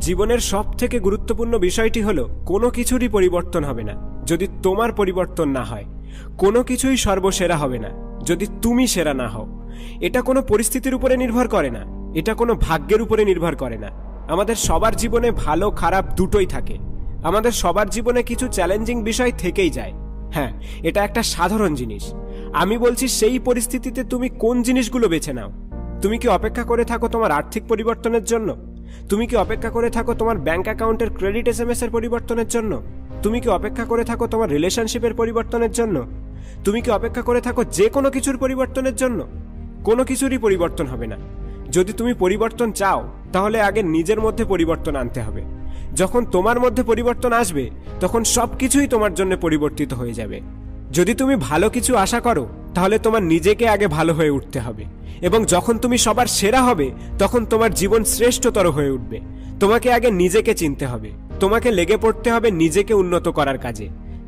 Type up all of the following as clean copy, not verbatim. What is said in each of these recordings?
জীবনের সবথেকে গুরুত্বপূর্ণ বিষয়টি হলো কোনো কিছুরই পরিবর্তন হবে না যদি তোমার পরিবর্তন না হয়। কোনো কিছুই সর্বসেরা হবে না যদি তুমি সেরা না হও। এটা কোনো পরিস্থিতির উপরে নির্ভর করে না, এটা কোনো ভাগ্যের উপরে নির্ভর করে না। আমাদের সবার জীবনে ভালো খারাপ দুটোই থাকে। আমাদের সবার জীবনে কিছু চ্যালেঞ্জিং বিষয় থেকেই যায়। হ্যাঁ, এটা একটা সাধারণ জিনিস। আমি বলছি সেই পরিস্থিতিতে তুমি কোন জিনিসগুলো বেছে নাও। তুমি কি অপেক্ষা করে থাকো তোমার আর্থিক পরিবর্তনের জন্য? তুমি কি অপেক্ষা করে থাকো তোমার ব্যাংক অ্যাকাউন্টের ক্রেডিট SMS এর পরিবর্তনের জন্য? তুমি কি অপেক্ষা করে থাকো তোমার রিলেশনশিপের পরিবর্তনের জন্য? তুমি কি অপেক্ষা করে থাকো যে কোনো কিছুর পরিবর্তনের জন্য? কোনো কিছুরই পরিবর্তন হবে না। যদি তুমি পরিবর্তন চাও তাহলে আগে নিজের মধ্যে পরিবর্তন আনতে হবে। যখন তোমার মধ্যে পরিবর্তন আসবে তখন সবকিছুই তোমার জন্য পরিবর্তিত হয়ে যাবে। যদি তুমি ভালো কিছু আশা করো তাহলে তোমার নিজেকে আগে ভালো হয়ে উঠতে হবে, এবং যখন তুমি সবার সেরা হবে তখন তোমার জীবন শ্রেষ্ঠতর হয়ে উঠবে। তোমাকে আগে নিজেকে চিনতে হবে, তোমাকে লেগে পড়তে হবে নিজেকে উন্নত করার কাজে।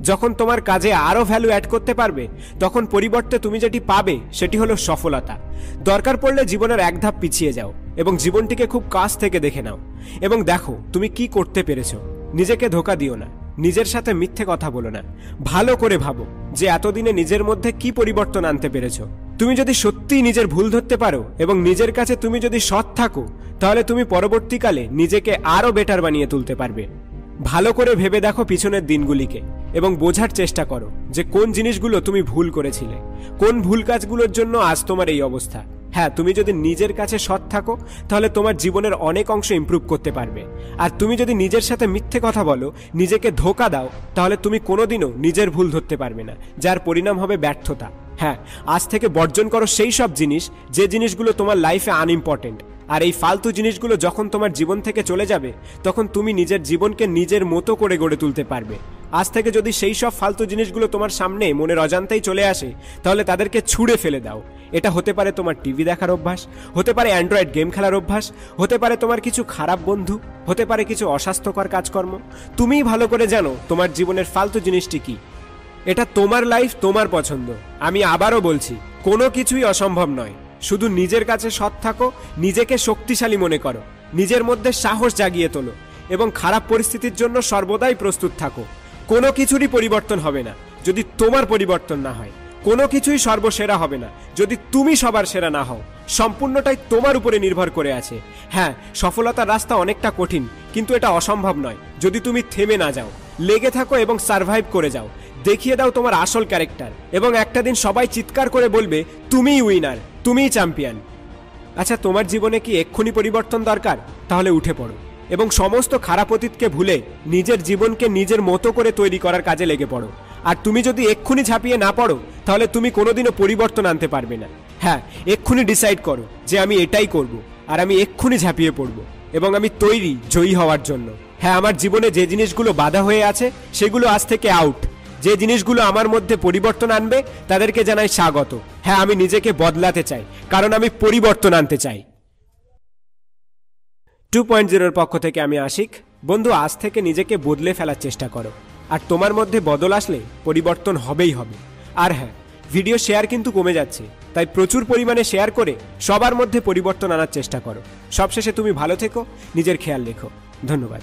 যখন তোমার কাজে আরো ভ্যালু অ্যাড করতে পারবে তখন পরিবর্তে তুমি যেটি পাবে সেটি হলো সফলতা। দরকার পড়লে জীবনের এক ধাপ পিছিয়ে যাও এবং জীবনটিকে খুব কাছ থেকে দেখে নাও এবং দেখো তুমি কি করতে পেরেছো। নিজেকে ধোঁকা দিও না, নিজের সাথে মিথ্যে কথা বলো না। ভালো করে ভাবো যে এতদিনে নিজের মধ্যে কি পরিবর্তন আনতে পেরেছো। তুমি যদি সত্যিই নিজের ভুল ধরতে পারো এবং নিজের কাছে তুমি যদি সৎ থাকো তাহলে তুমি পরবর্তীকালে নিজেকে আরো বেটার বানিয়ে তুলতে পারবে। ভালো করে ভেবে দেখো পিছনের দিনগুলিকে এবং বোঝার চেষ্টা করো যে কোন জিনিসগুলো তুমি ভুল করেছিলে, কোন ভুল কাজগুলোর জন্য আজ তোমার এই অবস্থা। হ্যাঁ, তুমি যদি নিজের কাছে সৎ থাকো তাহলে তোমার জীবনের অনেক অংশ ইমপ্রুভ করতে পারবে। আর তুমি যদি নিজের সাথে মিথ্যে কথা বলো, নিজেকে ধোঁকা দাও, তাহলে তুমি কোনোদিনও নিজের ভুল ধরতে পারবে না, যার পরিণাম হবে ব্যর্থতা। হ্যাঁ, আজ থেকে বর্জন করো সেই সব জিনিস যে জিনিসগুলো তোমার লাইফে আনইম্পর্টেন্ট। আর এই ফালতু জিনিসগুলো যখন তোমার জীবন থেকে চলে যাবে তখন তুমি নিজের জীবনকে নিজের মতো করে গড়ে তুলতে পারবে। আজ থেকে যদি সেই সব ফালতু জিনিসগুলো তোমার সামনে মনের অজান্তেই চলে আসে তাহলে তাদেরকে ছুঁড়ে ফেলে দাও। এটা হতে পারে তোমার টিভি দেখার অভ্যাস, হতে পারে অ্যান্ড্রয়েড গেম খেলার অভ্যাস, হতে পারে তোমার কিছু খারাপ বন্ধু, হতে পারে কিছু অস্বাস্থ্যকর কাজকর্ম। তুমিই ভালো করে জানো তোমার জীবনের ফালতু জিনিসটি কি। এটা তোমার লাইফ, তোমার পছন্দ। আমি আবারও বলছি, কোনো কিছুই অসম্ভব নয়। শুধু নিজের কাছে সৎ থাকো, নিজেকে শক্তিশালী মনে করো, নিজের মধ্যে সাহস জাগিয়ে তোলো এবং খারাপ পরিস্থিতির জন্য সর্বদাই প্রস্তুত থাকো। কোনো কিছুরই পরিবর্তন হবে না যদি তোমার পরিবর্তন না হয়। কোনো কিছুই সর্বসেরা হবে না যদি তুমি সবার সেরা না হও। সম্পূর্ণটাই তোমার উপরে নির্ভর করে আছে। হ্যাঁ, সফলতার রাস্তা অনেকটা কঠিন, কিন্তু এটা অসম্ভব নয় যদি তুমি থেমে না যাও, লেগে থাকো এবং সার্ভাইভ করে যাও। দেখিয়ে দাও তোমার আসল ক্যারেক্টার এবং একটা দিন সবাই চিৎকার করে বলবে তুমিই উইনার, তুমিই চ্যাম্পিয়ন। আচ্ছা, তোমার জীবনে কি এক্ষুনি পরিবর্তন দরকার? তাহলে উঠে পড়ো এবং সমস্ত খারাপ অতীতকে ভুলে নিজের জীবনকে নিজের মতো করে তৈরি করার কাজে লেগে পড়ো। আর তুমি যদি এক্ষুনি ঝাঁপিয়ে না পড়ো তাহলে তুমি কোনোদিনও পরিবর্তন আনতে পারবে না। হ্যাঁ, এক্ষুনি ডিসাইড করো যে আমি এটাই করব, আর আমি এক্ষুনি ঝাঁপিয়ে পড়ব এবং আমি তৈরি জয়ী হওয়ার জন্য। হ্যাঁ, আমার জীবনে যে জিনিসগুলো বাধা হয়ে আছে সেগুলো আজ থেকে আউট। যে জিনিসগুলো আমার মধ্যে পরিবর্তন আনবে তাদেরকে জানাই স্বাগত। হ্যাঁ, আমি নিজেকে বদলাতে চাই কারণ আমি পরিবর্তন আনতে চাই। 2.0 পক্ষ থেকে আমি আশিক। বন্ধু, আজ থেকে নিজেকে বদলে ফেলার চেষ্টা করো, আর তোমার মধ্যে বদল আসলে পরিবর্তন হবেই হবে। আর হ্যাঁ, ভিডিও শেয়ার কিন্তু কমে যাচ্ছে, তাই প্রচুর পরিমাণে শেয়ার করে সবার মধ্যে পরিবর্তন আনার চেষ্টা করো। সবশেষে তুমি ভালো থেকো, নিজের খেয়াল রেখো। ধন্যবাদ।